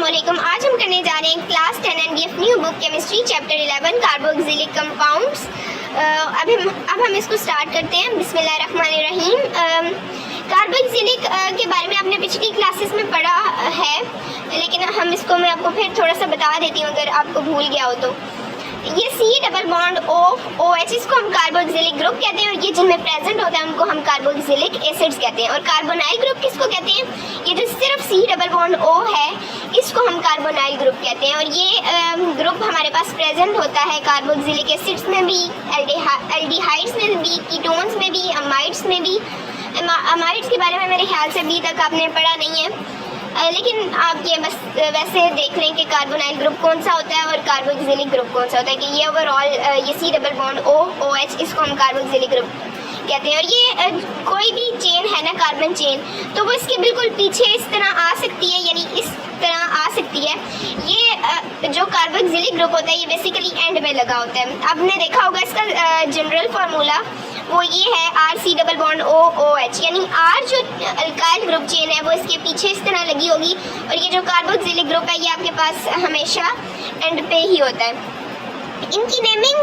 अस्सलामुअलैकुम। आज हम करने जा रहे हैं class 10 and give new book chemistry chapter 11 carboxylic compounds. अब हम इसको स्टार्ट करते हैं। बिस्मिल्लाहिर्रहमानिर्रहीम। कार्बोक्सिलिक के बारे में आपने पिछली क्लासेस में पढ़ा है, लेकिन मैं आपको फिर थोड़ा सा बता देती हूँ अगर आपको भूल गया हो तो। ये C डबल बॉन्ड OH, इसको हम कार्बोक्सिलिक ग्रुप कहते हैं, और ये जिनमें प्रेजेंट होता है उनको हम कार्बोक्सिलिक एसिड्स कहते हैं। और कार्बोनाइल ग्रुप किसको कहते हैं? ये जो सिर्फ C डबल बॉन्ड O है, इसको हम कार्बोनाइल ग्रुप कहते हैं। और ये ग्रुप हमारे पास प्रेजेंट होता है कार्बोक्सिलिक एसिड्स में भी, एल्डिहाइड्स में भी, कीटोन्स में भी, अमाइड्स में भी। अमाइड्स के बारे में मेरे ख्याल से अभी तक आपने पढ़ा नहीं है, लेकिन आप ये बस वैसे देख लें कि कार्बोनाइल ग्रुप कौन सा होता है और कार्बोक्सिलिक ग्रुप कौन सा होता है, कि ये ओवरऑल ये C डबल बॉन्ड OH, इसको हम कार्बोक्सिलिक ग्रुप कहते हैं। और ये कोई भी चेन है ना, कार्बन चेन, तो वो इसके बिल्कुल पीछे इस तरह आ सकती है, यानी इस तरह आ सकती है। ये जो कार्बोक्सिलिक ग्रुप होता है ये बेसिकली एंड में लगा होता है। आपने देखा होगा इसका जनरल फार्मूला वो ये है RC डबल बॉन्ड OH, यानी R जो अल्काइल ग्रुप चेन है वो इसके पीछे इस तरह लगी होगी, और ये जो कार्बोक्सिलिक ग्रुप है ये आपके पास हमेशा एंड पे ही होता है। इनकी नेमिंग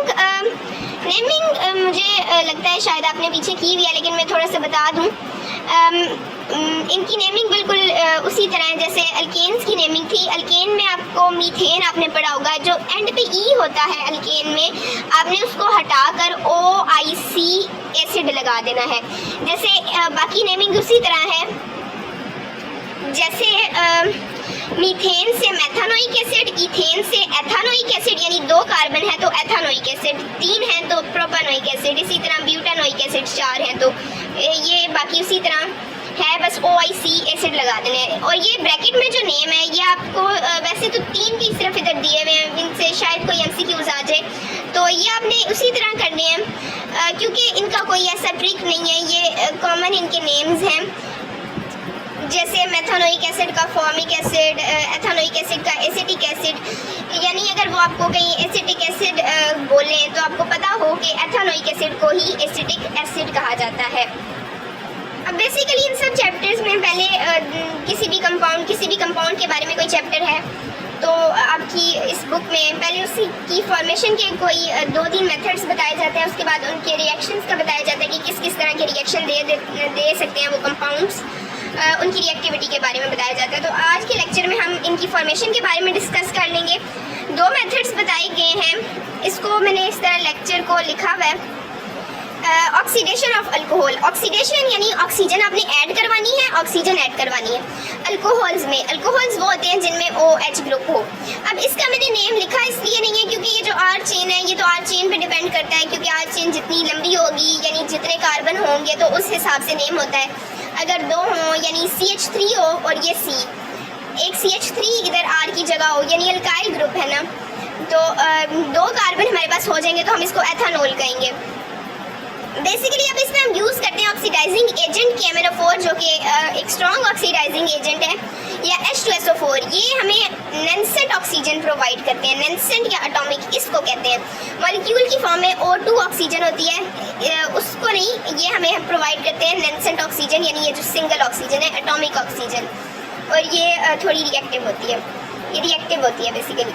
मुझे लगता है शायद आपने पीछे की हुई है, लेकिन मैं थोड़ा सा बता दूं। इनकी नेमिंग बिल्कुल उसी तरह है जैसे अल्केन्स की नेमिंग थी। अल्केन में आपको मीथेन आपने पढ़ा होगा, जो एंड पे E होता है अल्केन में, आपने उसको हटाकर OIC एसिड लगा देना है। जैसे बाकी नेमिंग उसी तरह है, जैसे मीथेन से मेथानोइक एसिड, इथेन से एथानोइक एसिड, यानी 2 कार्बन है तो एथानोइक एसिड, 3 है तो प्रोपानोइक एसिड, इसी तरह ब्यूटानोइक एसिड 4 है तो ये बाकी उसी तरह है, बस OIC एसिड लगा देने हैं। और ये ब्रैकेट में जो नेम है ये आपको वैसे तो 3 की सिर्फ इधर दिए हुए हैं, इनसे शायद कोई MCQs आ जाए, तो ये आपने उसी तरह करने हैं क्योंकि इनका कोई ऐसा ट्रिक नहीं है, ये कॉमन इनके नेम्स हैं। जैसे मेथानोइक एसिड का फॉर्मिक एसिड, एथानोइक एसिड का एसिटिक एसिड, यानी अगर वो आपको कहीं एसिटिक एसिड बोलें तो आपको पता हो कि एथानोइक एसिड को ही एसिटिक एसिड कहा जाता है। अब बेसिकली इन सब चैप्टर्स में पहले किसी भी कंपाउंड के बारे में कोई चैप्टर है तो आपकी इस बुक में पहले उसकी की फॉर्मेशन के कोई 2-3 मेथड्स बताए जाते हैं, उसके बाद उनके रिएक्शंस का बताया जाता है कि किस किस तरह के रिएक्शन दे सकते हैं वो कंपाउंड्स, उनकी रिएक्टिविटी के बारे में बताया जाता है। तो आज के लेक्चर में हम इनकी फॉर्मेशन के बारे में डिस्कस कर लेंगे। 2 मेथड्स बताए गए हैं, इसको मैंने इस तरह लेक्चर को लिखा हुआ है। ऑक्सीडेशन ऑफ अल्कोहल, ऑक्सीडेशन यानी ऑक्सीजन आपने ऐड करवानी है, ऑक्सीजन ऐड करवानी है। अल्कोहल्स में, अल्कोहल्स वो होते हैं जिनमें OH ग्रुप हो। अब इसका मैंने नेम लिखा इसलिए नहीं है क्योंकि ये जो R चेन है ये तो R चेन पे डिपेंड करता है, क्योंकि R चेन जितनी लंबी होगी यानी जितने कार्बन होंगे तो उस हिसाब से नेम होता है। अगर 2 हों यानी CH3 हो और ये C, एक CH3 इधर R की जगह हो, यानी अल्काइल ग्रुप है ना, तो 2 कार्बन हमारे पास हो जाएंगे तो हम इसको एथानोल कहेंगे। बेसिकली अब इसमें हम यूज़ करते हैं ऑक्सीडाइजिंग एजेंट KMnO4, जो कि एक स्ट्रॉन्ग ऑक्सीडाइजिंग एजेंट है, या H2SO4। ये हमें नैनसेंट ऑक्सीजन प्रोवाइड करते हैं, नैनसेंट या एटॉमिक इसको कहते हैं। मॉलिक्यूल की फॉर्म में O2 ऑक्सीजन होती है, उसको नहीं, ये हमें प्रोवाइड करते हैं नैनसेंट ऑक्सीजन, यानी ये जो सिंगल ऑक्सीजन है, एटॉमिक ऑक्सीजन, और ये थोड़ी रिएक्टिव होती है, ये रिएक्टिव होती है बेसिकली।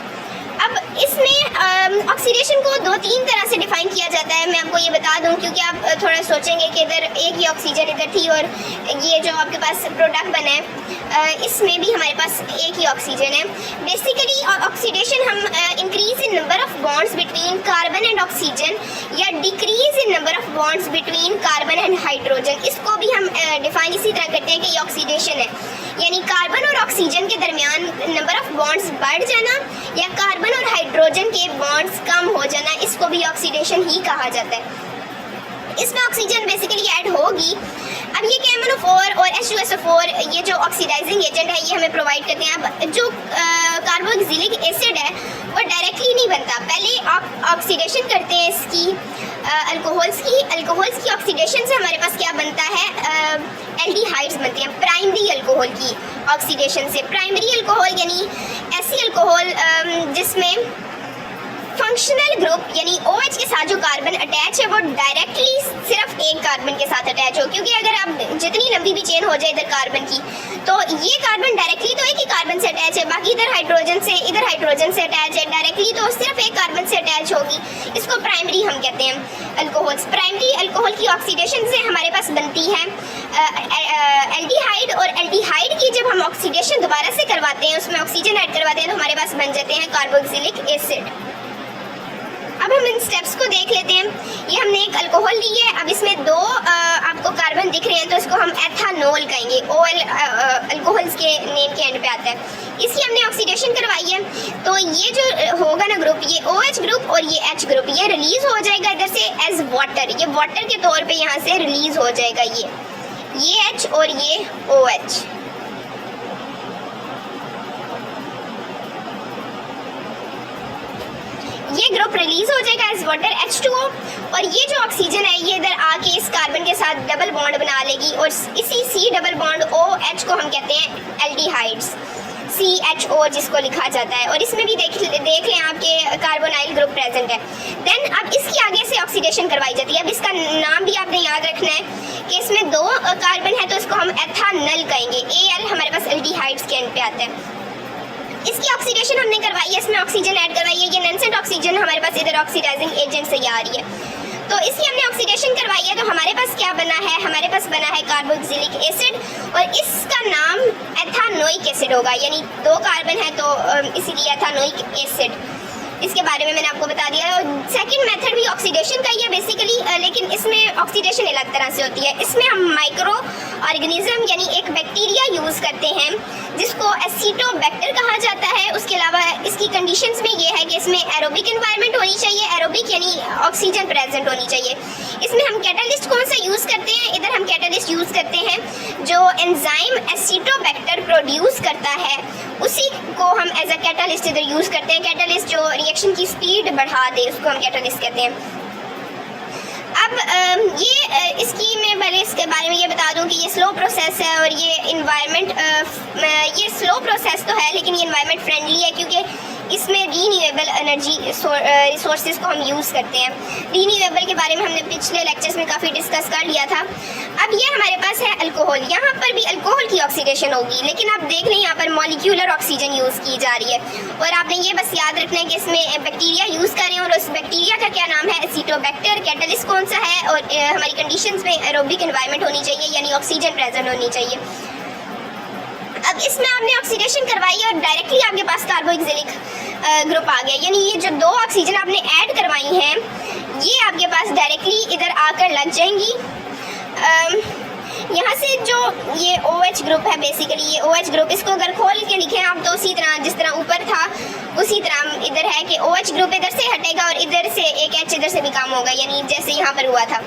अब इसमें ऑक्सीडेशन को 2-3 तरह से डिफाइन किया जाता है, मैं आपको ये बता दूं क्योंकि आप थोड़ा सोचेंगे कि इधर एक ही ऑक्सीजन इधर थी और ये जो आपके पास प्रोडक्ट बना है इसमें भी हमारे पास एक ही ऑक्सीजन है। बेसिकली ऑक्सीडेशन हम increase in number of bonds between carbon and oxygen या decrease in number of bonds between carbon and hydrogen, इसको भी हम डिफाइन इसी तरह करते हैं कि ये ऑक्सीडेशन है, यानी कार्बन और ऑक्सीजन के दरमियान नंबर ऑफ बॉन्ड्स बढ़ जाना या कार्बन और हाइड्रोजन के बॉन्ड्स कम हो जाना, इसको भी ऑक्सीडेशन ही कहा जाता है। इसमें ऑक्सीजन बेसिकली ऐड होगी। अब ये KMnO4 और H2SO4 ये जो ऑक्सीडाइजिंग एजेंट है ये हमें प्रोवाइड करते हैं। अब जो कार्बोक्सिलिक एसिड है वो डायरेक्टली नहीं बनता, पहले आप ऑक्सीडेशन करते हैं इसकी अल्कोहल्स की ऑक्सीडेशन से हमारे पास क्या बनता है, एल्डिहाइड्स बनते हैं प्राइमरी अल्कोहल की ऑक्सीडेशन से। प्राइमरी अल्कोहल यानी ऐसी अल्कोहल जिसमें फंक्शनल ग्रुप यानी OH के साथ जो कार्बन अटैच है वो डायरेक्टली सिर्फ एक कार्बन के साथ अटैच हो, क्योंकि अगर आप जितनी लंबी भी चेन हो जाए इधर कार्बन की, तो ये कार्बन डायरेक्टली तो एक ही कार्बन से अटैच है, बाकी इधर हाइड्रोजन से अटैच है, डायरेक्टली तो सिर्फ एक कार्बन से अटैच होगी। इसको प्राइमरी हम कहते हैं अल्कोहल्स। प्राइमरी अल्कोहल की ऑक्सीडेशन से हमारे पास बनती है एल्डिहाइड, और एल्डिहाइड की जब हम ऑक्सीडेशन दोबारा से करवाते हैं, उसमें ऑक्सीजन ऐड करवाते हैं, तो हमारे पास बन जाते हैं कार्बोक्सिलिक एसिड। अब हम इन स्टेप्स को देख लेते हैं। ये हमने एक अल्कोहल ली है, अब इसमें दो आपको कार्बन दिख रहे हैं, तो इसको हम एथानोल कहेंगे। OL अल्कोहल्स के नेम के एंड पे आता है। इसकी हमने ऑक्सीडेशन करवाई है, तो ये जो होगा ना ग्रुप, ये OH ग्रुप और ये H ग्रुप, ये रिलीज हो जाएगा इधर से एज वाटर, ये वाटर के तौर पे यहाँ से रिलीज हो जाएगा ये H और ये OH। ये ग्रुप रिलीज हो जाएगा एज वाटर H2O, और ये जो ऑक्सीजन है ये इधर आके इस कार्बन के साथ डबल बॉन्ड बना लेगी, और इसी C डबल बॉन्ड OH को हम कहते हैं एल्डिहाइड्स, CHO जिसको लिखा जाता है। और इसमें भी देख लें आपके कार्बोनाइल ग्रुप प्रेजेंट है। देन अब इसकी आगे से ऑक्सीडेशन करवाई जाती है। अब इसका नाम भी आपने याद रखना है कि इसमें दो कार्बन है, तो इसको हम एथानल कहेंगे। AL हमारे पास एल्डिहाइड्स के एंड पे आता है। इसकी ऑक्सीडेशन हमने करवाई है, इसमें ऑक्सीजन ऐड करवाई है, ये नॉनसेंट ऑक्सीजन हमारे पास इधर ऑक्सीडाइजिंग एजेंट से आ रही है, तो इसकी हमने ऑक्सीडेशन करवाई है। तो हमारे पास क्या बना है, हमारे पास बना है कार्बोक्सिलिक एसिड, और इसका नाम एथानोइक एसिड होगा, यानी दो कार्बन है तो इसीलिए एथानोइक एसिड। इसके बारे में मैंने आपको बता दिया। सेकंड मेथड भी ऑक्सीडेशन का ही है बेसिकली, लेकिन इसमें ऑक्सीडेशन अलग तरह से होती है। इसमें हम माइक्रो ऑर्गेनिज्म यानी एक बैक्टीरिया यूज़ करते हैं जिसको एसिटोबैक्टर कहा जाता है। उसके अलावा इसकी कंडीशंस में ये है कि इसमें एरोबिक एनवायरनमेंट होनी चाहिए, एरोबिक यानी ऑक्सीजन प्रेजेंट होनी चाहिए। इसमें हम कैटालिस्ट कौन सा यूज़ करते हैं, इधर हम कैटालिस्ट यूज़ करते हैं जो एंजाइम एसिटोबैक्टर प्रोड्यूस करता है, उसी को हम एज अ कैटालिस्ट इधर यूज़ करते हैं। कैटालिस्ट जो रिएक्शन की स्पीड बढ़ा दे उसको हम कैटालिस्ट कहते हैं। अब इसकी मैं पहले इसके बारे में ये बता दूं कि ये स्लो प्रोसेस है, और ये इन्वायरमेंट ये स्लो प्रोसेस तो है लेकिन ये इन्वायरमेंट फ्रेंडली है, क्योंकि इसमें रीन्यूएबल एनर्जी रिसोर्सेज को हम यूज़ करते हैं। रीन्यूएबल के बारे में हमने पिछले लेक्चर्स में काफ़ी डिस्कस कर लिया था। अब ये हमारे पास है अल्कोहल, यहाँ पर भी अल्कोहल की ऑक्सीडेशन होगी, लेकिन आप देख लें यहाँ पर मॉलिक्यूलर ऑक्सीजन यूज़ की जा रही है। और आपने ये बस याद रखना है कि इसमें बैक्टीरिया यूज़ करें, और उस बैक्टीरिया का क्या नाम है, एसिटोबैक्टर। कैटालिस्ट कौन सा है, और हमारी कंडीशंस में एरोबिक एनवायरनमेंट होनी चाहिए, यानी ऑक्सीजन प्रेजेंट होनी चाहिए। अब इसमें आपने ऑक्सीडेशन करवाई और डायरेक्टली आपके पास कार्बोक्सिलिक ग्रुप आ गया, यानी ये जो दो ऑक्सीजन आपने ऐड करवाई हैं ये आपके पास डायरेक्टली इधर आकर लग जाएंगी। यहाँ से जो ये OH ग्रुप है, बेसिकली ये OH ग्रुप, इसको अगर खोल के लिखें आप तो उसी तरह जिस तरह ऊपर था उसी तरह इधर है कि OH ग्रुप इधर से हटेगा और इधर से एक H इधर से भी कम होगा, यानी जैसे यहाँ पर हुआ था।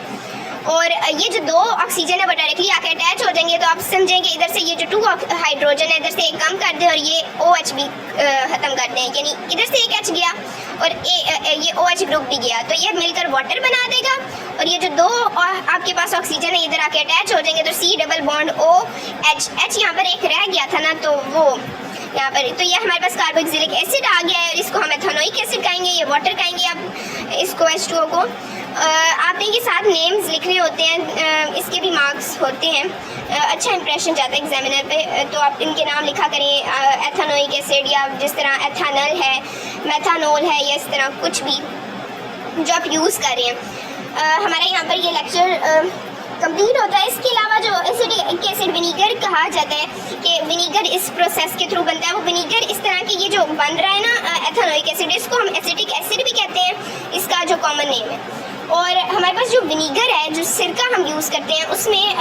और ये जो दो ऑक्सीजन है वो डायरेक्टली आके अटैच हो जाएंगे, तो आप समझेंगे इधर से ये जो 2 हाइड्रोजन है इधर से एक कम कर दें और ये OH भी ख़त्म कर दें, यानी इधर से एक H गया और ये OH ग्रुप भी गया, तो ये मिलकर वाटर बना देगा। और ये जो दो आपके पास ऑक्सीजन है इधर आके अटैच हो जाएंगे, तो C double bond OH, H यहाँ पर एक रह गया था ना, तो वो यहाँ पर, तो ये हमारे पास कार्बोक्सिलिक एसिड आ गया है, और इसको हम एथेनोइक एसिड कहेंगे, ये वाटर कहेंगे आप इसको H2O को। आपने ये साथ नेम्स लिखने होते हैं, इसके भी मार्क्स होते हैं, अच्छा इंप्रेशन जाता है एग्जामिनर पे, तो आप इनके नाम लिखा करें, एथेनोइक एसिड या जिस तरह एथानल है, मेथानोल है, या इस तरह कुछ भी जो आप यूज़ कर रहे हैं। हमारे यहाँ पर ये लेक्चर कंप्लीट होता है। इसके अलावा जो एसिडिक एसिड विनीगर कहा जाता है कि विनीगर इस प्रोसेस के थ्रू बनता है, वो विनीगर इस तरह की ये जो बन रहा है ना एथेनोइक एसिड, इसको हम एसिटिक एसिड भी कहते हैं, इसका जो कॉमन नेम है। और हमारे पास जो विनीगर है, जो सिरका हम यूज़ करते हैं, उसमें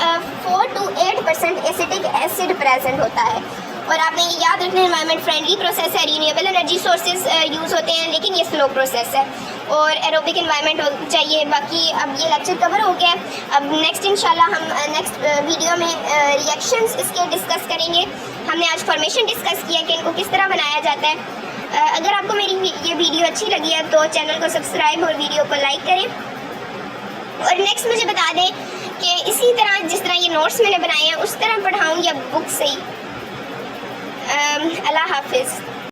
4 to 8% एसिटिक एसिड प्रेजेंट होता है। और आपने ये याद रखना, एनवायरनमेंट फ्रेंडली प्रोसेस है, रीन्यूएबल एनर्जी सोर्सेज यूज़ होते हैं, लेकिन ये स्लो प्रोसेस है और एरोबिक एनवायरनमेंट हो चाहिए। बाकी अब ये लेक्चर कवर हो गया, अब नेक्स्ट इंशाल्लाह हम नेक्स्ट वीडियो में रिएक्शंस इसके डिस्कस करेंगे। हमने आज फॉर्मेशन डिस्कस किया कि इनको किस तरह बनाया जाता है। अगर आपको मेरी ये वीडियो अच्छी लगी है तो चैनल को सब्सक्राइब और वीडियो को लाइक करें, और नेक्स्ट मुझे बता दें कि इसी तरह जिस तरह ये नोट्स मैंने बनाए हैं उस तरह पढ़ाऊँ या बुक से ही। अल्लाह हाफिज़।